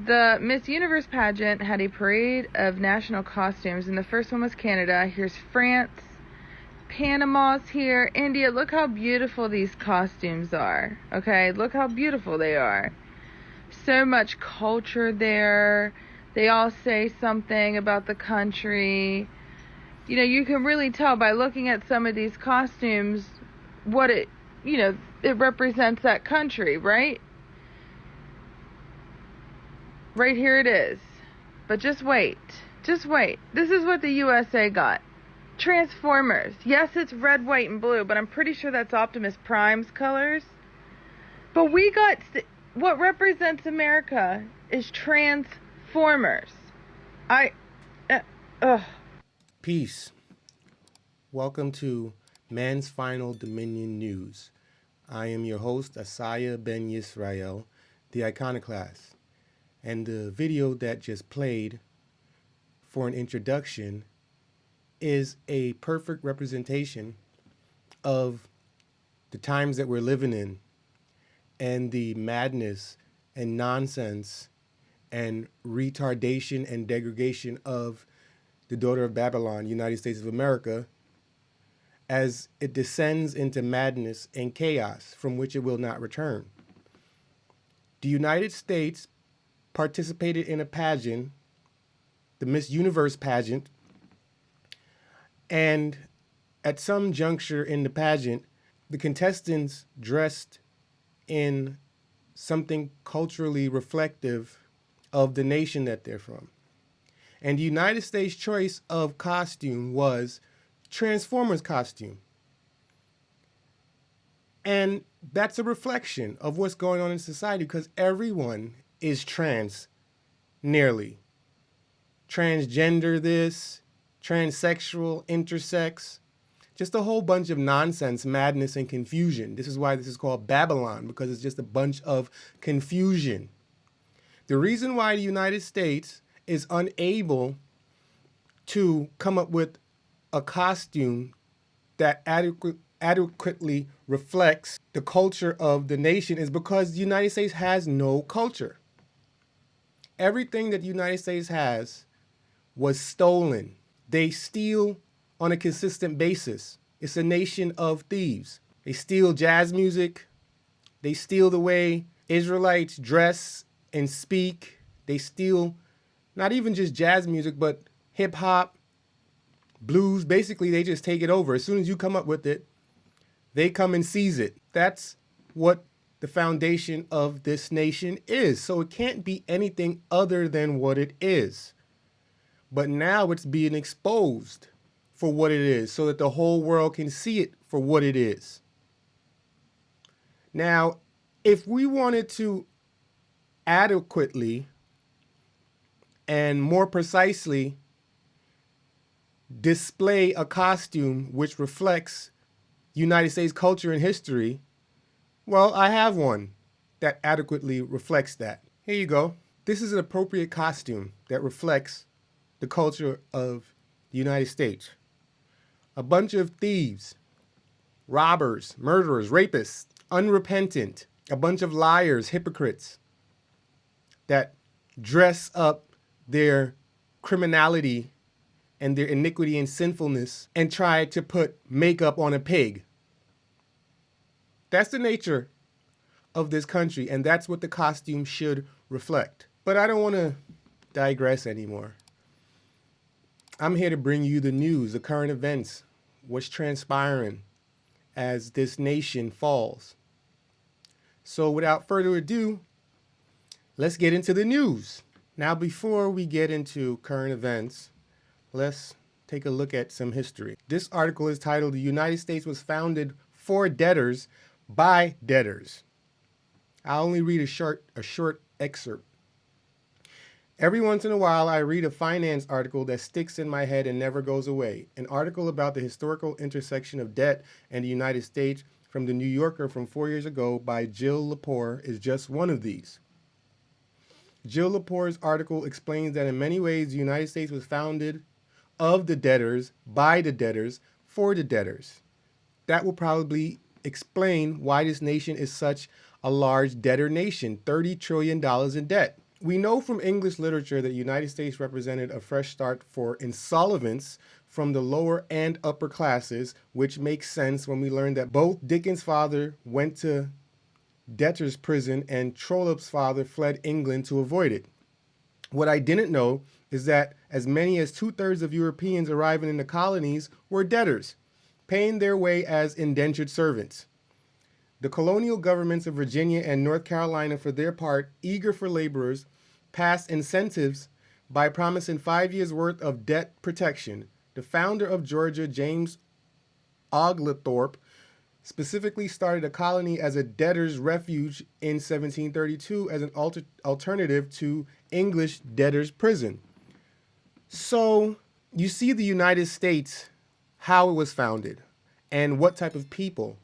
The Miss Universe pageant had a parade of national costumes, and the first one was Canada. Here's France. Panama's here. India. Look how beautiful these costumes are. Okay, look how beautiful they are. So much culture there. They all say something about the country. You know, you can really tell by looking at some of these costumes what it represents that country, right? Right here it is. But just wait. Just wait. This is what the USA got. Transformers. Yes, it's red, white, and blue, but I'm pretty sure that's Optimus Prime's colors. But we got... what represents America is Transformers. Peace. Welcome to Man's Final Dominion News. I am your host, Asaya Ben Yisrael, the Iconoclast. And the video that just played for an introduction is a perfect representation of the times that we're living in and the madness and nonsense and retardation and degradation of the daughter of Babylon, United States of America, as it descends into madness and chaos from which it will not return. The United States participated in a pageant, the Miss Universe pageant, and at some juncture in the pageant, the contestants dressed in something culturally reflective of the nation that they're from. And the United States choice of costume was Transformers costume. And that's a reflection of what's going on in society because everyone is trans, nearly. Transgender this, transsexual, intersex, just a whole bunch of nonsense, madness, and confusion. This is why this is called Babylon, because it's just a bunch of confusion. The reason why the United States is unable to come up with a costume that adequately reflects the culture of the nation is because the United States has no culture. Everything that the United States has was stolen. They steal on a consistent basis. It's a nation of thieves. They steal jazz music. They steal the way Israelites dress and speak. They steal not even just jazz music, but hip hop, blues. Basically, they just take it over. As soon as you come up with it, they come and seize it. That's what the foundation of this nation is. So it can't be anything other than what it is. But now it's being exposed for what it is so that the whole world can see it for what it is. Now, if we wanted to adequately and more precisely display a costume which reflects United States culture and history, well, I have one that adequately reflects that. Here you go. This is an appropriate costume that reflects the culture of the United States. A bunch of thieves, robbers, murderers, rapists, unrepentant, a bunch of liars, hypocrites that dress up their criminality and their iniquity and sinfulness and try to put makeup on a pig. That's the nature of this country, and that's what the costume should reflect. But I don't want to digress anymore. I'm here to bring you the news, the current events, what's transpiring as this nation falls. So without further ado, let's get into the news. Now, before we get into current events, let's take a look at some history. This article is titled, "The United States was founded for debtors by debtors." I'll only read a short excerpt. Every once in a while, I read a finance article that sticks in my head and never goes away. An article about the historical intersection of debt and the United States from the New Yorker from 4 years ago by Jill Lepore is just one of these. Jill Lepore's article explains that in many ways, the United States was founded of the debtors, by the debtors, for the debtors. That will probably explain why this nation is such a large debtor nation, $30 trillion in debt. We know from English literature that the United States represented a fresh start for insolvents from the lower and upper classes, which makes sense when we learn that both Dickens' father went to debtor's prison and Trollope's father fled England to avoid it. What I didn't know is that as many as 2/3 of Europeans arriving in the colonies were debtors, paying their way as indentured servants. The colonial governments of Virginia and North Carolina, for their part, eager for laborers, passed incentives by promising 5 years' worth of debt protection. The founder of Georgia, James Oglethorpe, specifically started a colony as a debtor's refuge in 1732 as an alternative to English debtor's prison. So you see the United States, how it was founded and what type of people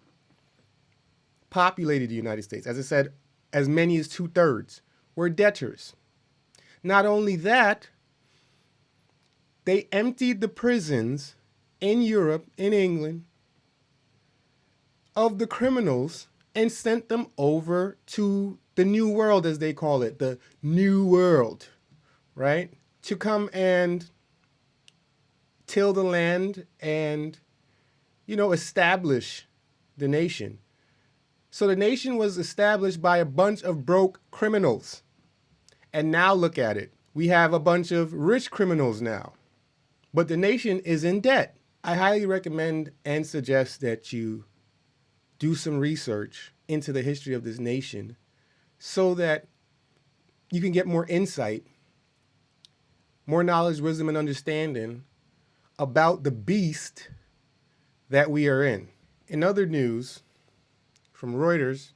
populated the United States. As I said, as many as 2/3 were debtors. Not only that, they emptied the prisons in Europe, in England, of the criminals and sent them over to the New World, as they call it, the New World, right? To come and till the land and, establish the nation. So the nation was established by a bunch of broke criminals. And now look at it. We have a bunch of rich criminals now. But the nation is in debt. I highly recommend and suggest that you do some research into the history of this nation so that you can get more insight, more knowledge, wisdom, and understanding about the beast that we are in. In other news, from Reuters,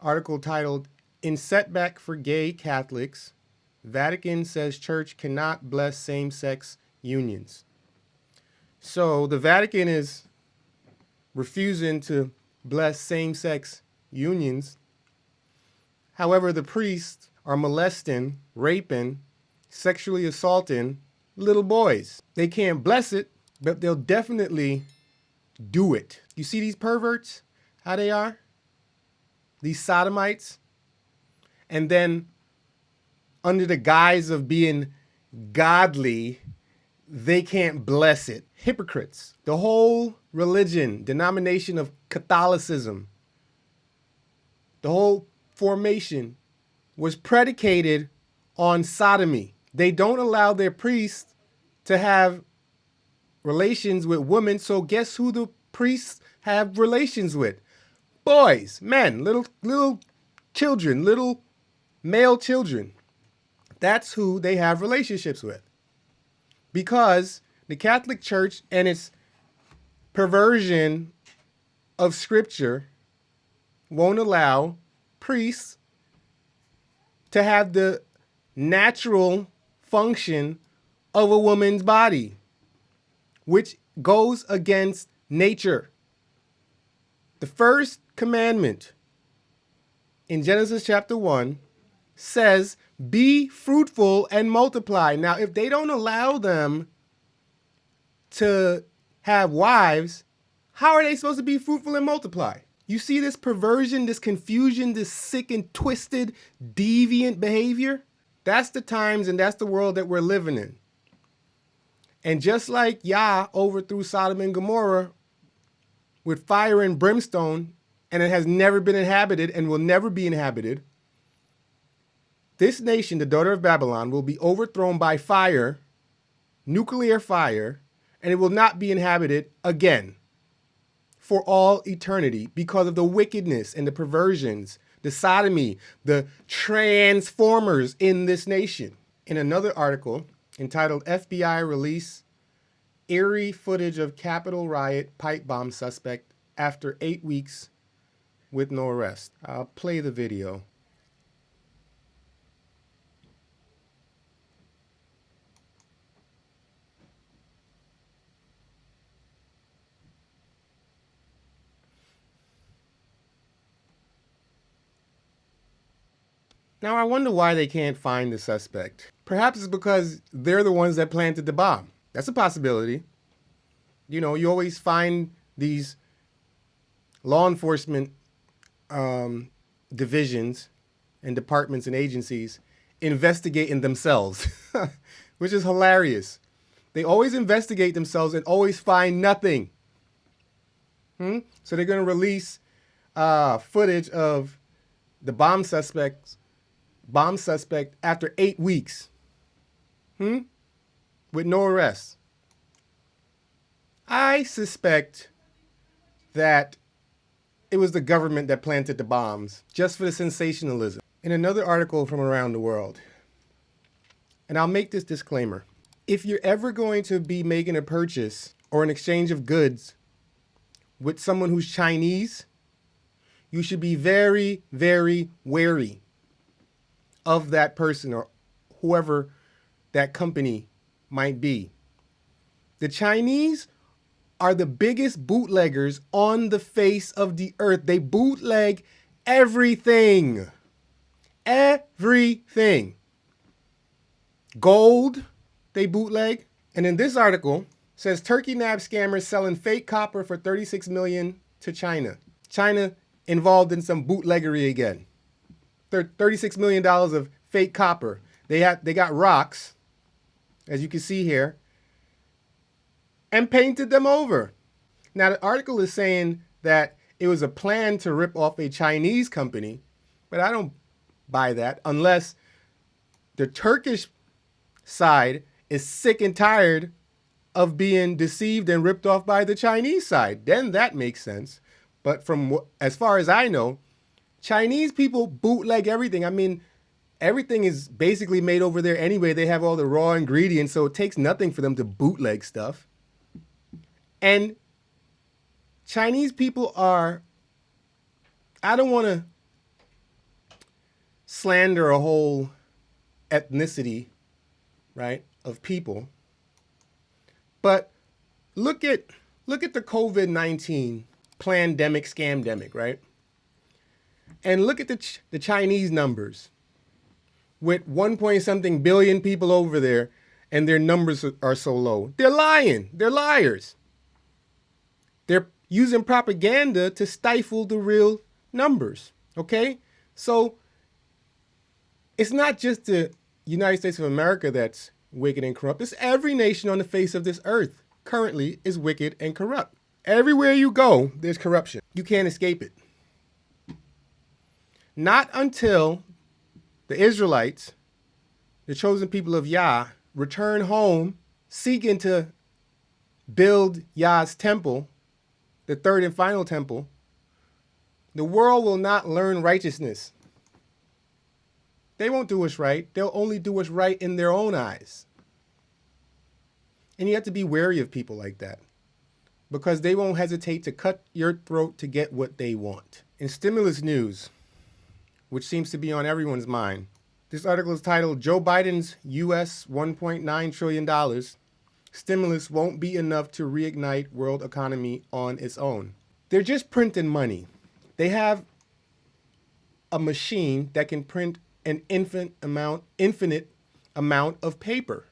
article titled, "In Setback for Gay Catholics, Vatican Says Church Cannot Bless Same-Sex Unions." So the Vatican is refusing to bless same-sex unions. However, the priests are molesting, raping, sexually assaulting little boys. They can't bless it, but they'll definitely do it. You see these perverts? How they are? These sodomites. And then under the guise of being godly, they can't bless it. Hypocrites. The whole religion, denomination of Catholicism, the whole formation was predicated on sodomy. They don't allow their priests to have relations with women, so guess who the priests have relations with? Boys, men, little children, little male children. That's who they have relationships with. Because the Catholic Church and its perversion of scripture won't allow priests to have the natural function of a woman's body, which goes against nature. The first commandment in Genesis chapter 1 says, "Be fruitful and multiply." Now, if they don't allow them to have wives, how are they supposed to be fruitful and multiply? You see this perversion, this confusion, this sick and twisted, deviant behavior? That's the times and that's the world that we're living in. And just like Yah overthrew Sodom and Gomorrah with fire and brimstone, and it has never been inhabited and will never be inhabited, this nation, the daughter of Babylon, will be overthrown by fire, nuclear fire, and it will not be inhabited again for all eternity because of the wickedness and the perversions, the sodomy, the transformers in this nation. In another article entitled, "FBI Release Eerie Footage of Capitol Riot Pipe Bomb Suspect After 8 Weeks with No Arrest." I'll play the video. Now, I wonder why they can't find the suspect. Perhaps it's because they're the ones that planted the bomb. That's a possibility. You know, you always find these law enforcement divisions and departments and agencies investigating themselves, which is hilarious. They always investigate themselves and always find nothing. So they're going to release footage of the bomb suspect after 8 weeks, with no arrests. I suspect that it was the government that planted the bombs just for the sensationalism. In another article from around the world, and I'll make this disclaimer. If you're ever going to be making a purchase or an exchange of goods with someone who's Chinese, you should be very, very wary of that person or whoever that company might be. The Chinese are the biggest bootleggers on the face of the earth. They bootleg everything. Everything. Gold, they bootleg. And in this article, says Turkey nab scammers selling fake copper for $36 million to China. China involved in some bootleggery again. $36 million of fake copper. They got rocks, as you can see here, and painted them over. Now, the article is saying that it was a plan to rip off a Chinese company, but I don't buy that unless the Turkish side is sick and tired of being deceived and ripped off by the Chinese side. Then that makes sense. But from as far as I know, Chinese people bootleg everything. I mean, everything is basically made over there anyway. They have all the raw ingredients, so it takes nothing for them to bootleg stuff. And Chinese people are, I don't want to slander a whole ethnicity, right, of people, but look at the COVID-19 plandemic, scamdemic, right? And look at the Chinese numbers with 1 point something billion people over there, and their numbers are so low. They're lying. They're liars. They're using propaganda to stifle the real numbers, okay? So it's not just the United States of America that's wicked and corrupt. It's every nation on the face of this earth currently is wicked and corrupt. Everywhere you go, there's corruption. You can't escape it. Not until the Israelites, the chosen people of Yah, return home seeking to build Yah's temple, the third and final temple, the world will not learn righteousness. They won't do us right. They'll only do us right in their own eyes. And you have to be wary of people like that, because they won't hesitate to cut your throat to get what they want. In stimulus news, which seems to be on everyone's mind, this article is titled, Joe Biden's U.S. $1.9 trillion stimulus won't be enough to reignite world economy on its own. They're just printing money. They have a machine that can print an infinite amount of paper.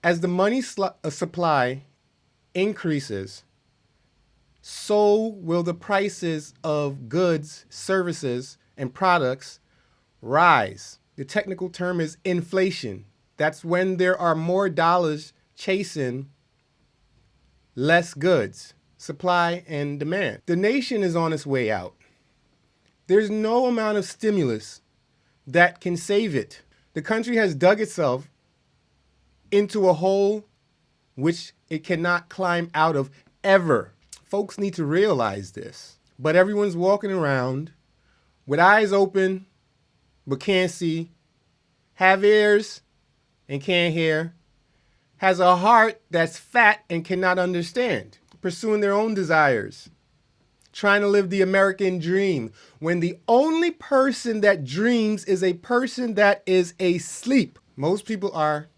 As the money supply increases, so will the prices of goods, services, and products rise. The technical term is inflation. That's when there are more dollars chasing less goods, supply and demand. The nation is on its way out. There's no amount of stimulus that can save it. The country has dug itself into a hole which it cannot climb out of ever. Folks need to realize this. But everyone's walking around with eyes open but can't see, have ears and can't hear, has a heart that's fat and cannot understand, pursuing their own desires, trying to live the American dream, when the only person that dreams is a person that is asleep. Most people are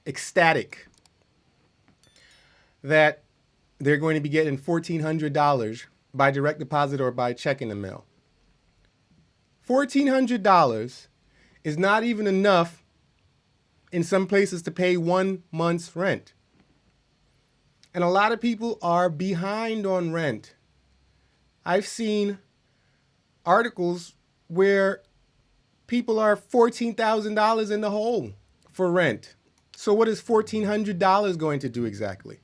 ecstatic that they're going to be getting $1,400 by direct deposit or by check in the mail. $1,400 is not even enough in some places to pay 1 month's rent. And a lot of people are behind on rent. I've seen articles where people are $14,000 in the hole for rent. So what is $1,400 going to do exactly?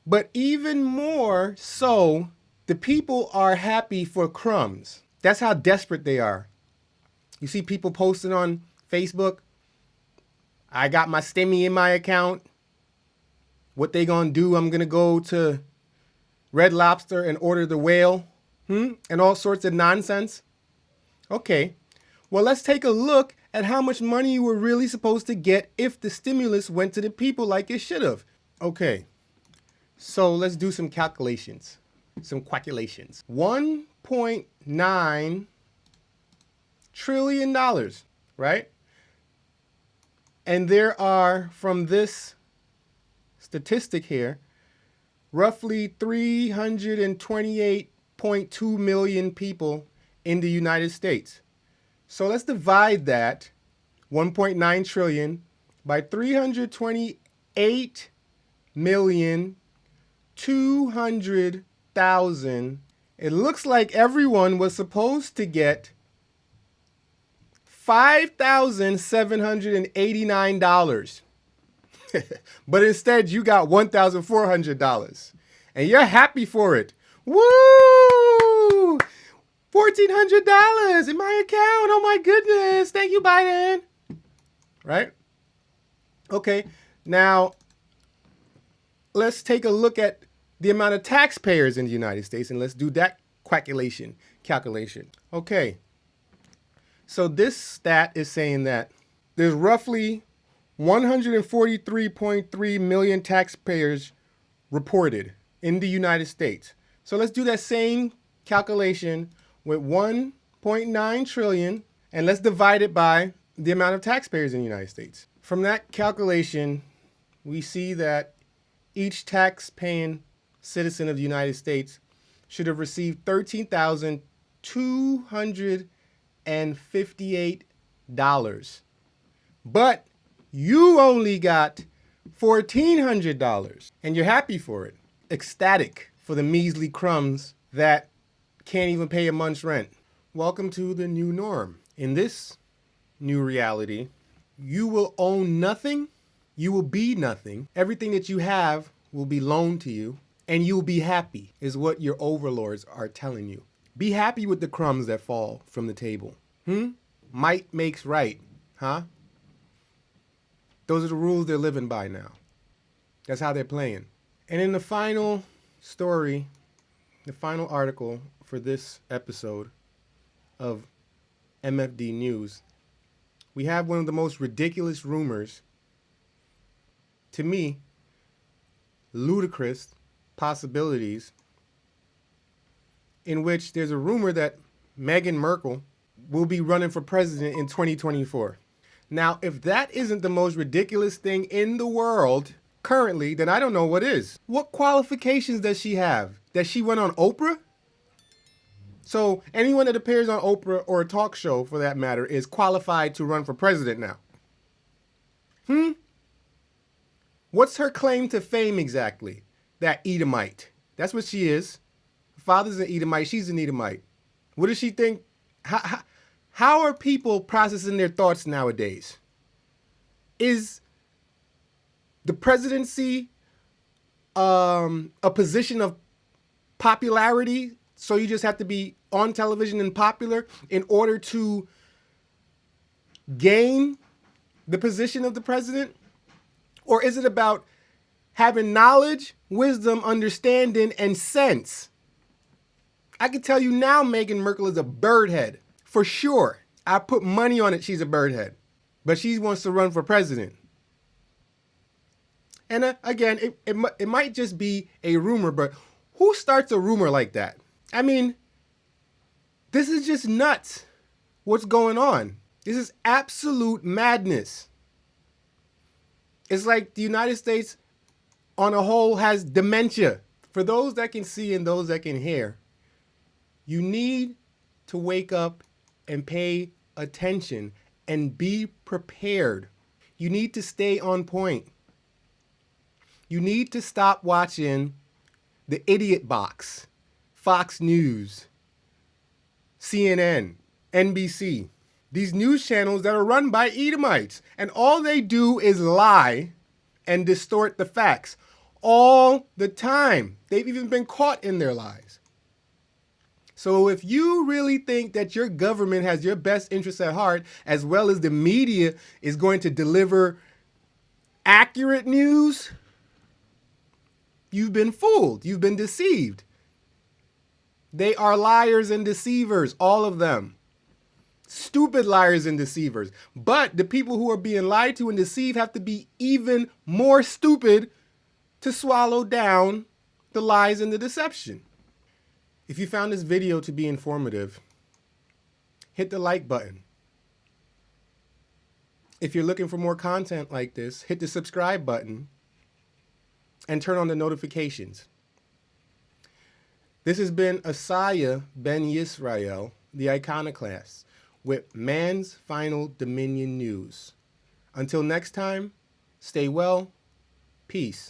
But even more so, the people are happy for crumbs. That's how desperate they are. You see people posting on Facebook, I got my stimmy in my account. What they gonna do? I'm gonna go to Red Lobster and order the whale, and all sorts of nonsense. Okay, well, let's take a look at how much money you were really supposed to get if the stimulus went to the people like it should have. Okay, so let's do some calculations, some quackulations. $1.9 trillion, right? And there are, from this statistic here, roughly 328.2 million people in the United States. So let's divide that 1.9 trillion by 328,200,000. It looks like everyone was supposed to get $5,789. But instead you got $1,400. And you're happy for it. Woo! $1,400 in my account. Oh my goodness. Thank you, Biden. Right? Okay. Now, let's take a look at the amount of taxpayers in the United States, and let's do that calculation. Okay. So this stat is saying that there's roughly 143.3 million taxpayers reported in the United States. So let's do that same calculation with 1.9 trillion, and let's divide it by the amount of taxpayers in the United States. From that calculation, we see that each tax-paying citizen of the United States should have received $13,258. But you only got $1,400, and you're happy for it, ecstatic for the measly crumbs that can't even pay a month's rent. Welcome to the new norm. In this new reality, you will own nothing, you will be nothing. Everything that you have will be loaned to you, and you'll be happy, is what your overlords are telling you. Be happy with the crumbs that fall from the table. Might makes right, huh? Those are the rules they're living by now. That's how they're playing. And in the final story, the final article for this episode of MFD News, we have one of the most ridiculous rumors, to me, ludicrous possibilities, in which there's a rumor that Meghan Markle will be running for president in 2024. Now, if that isn't the most ridiculous thing in the world currently, then I don't know what is. What qualifications does she have? Does she went on Oprah? So anyone that appears on Oprah or a talk show, for that matter, is qualified to run for president now. What's her claim to fame exactly? That Edomite. That's what she is. Her father's an Edomite. She's an Edomite. What does she think? How are people processing their thoughts nowadays? Is the presidency a position of popularity, so you just have to be on television and popular in order to gain the position of the president? Or is it about having knowledge, wisdom, understanding, and sense? I can tell you now Meghan Markle is a birdhead. For sure. I put money on it she's a birdhead. But she wants to run for president. And again, it might just be a rumor, but who starts a rumor like that? I mean, this is just nuts. What's going on? This is absolute madness. It's like the United States on a whole has dementia. For those that can see and those that can hear, you need to wake up and pay attention and be prepared. You need to stay on point. You need to stop watching the idiot box, Fox News, CNN, NBC. These news channels that are run by Edomites. And all they do is lie and distort the facts all the time. They've even been caught in their lies. So if you really think that your government has your best interests at heart, as well as the media is going to deliver accurate news, you've been fooled. You've been deceived. They are liars and deceivers, all of them. Stupid liars and deceivers. But the people who are being lied to and deceived have to be even more stupid to swallow down the lies and the deception. If you found this video to be informative, hit the like button. If you're looking for more content like this, hit the subscribe button and turn on the notifications. This has been Asaya Ben Yisrael, the Iconoclast, with Man's Final Dominion News. Until next time, stay well, peace.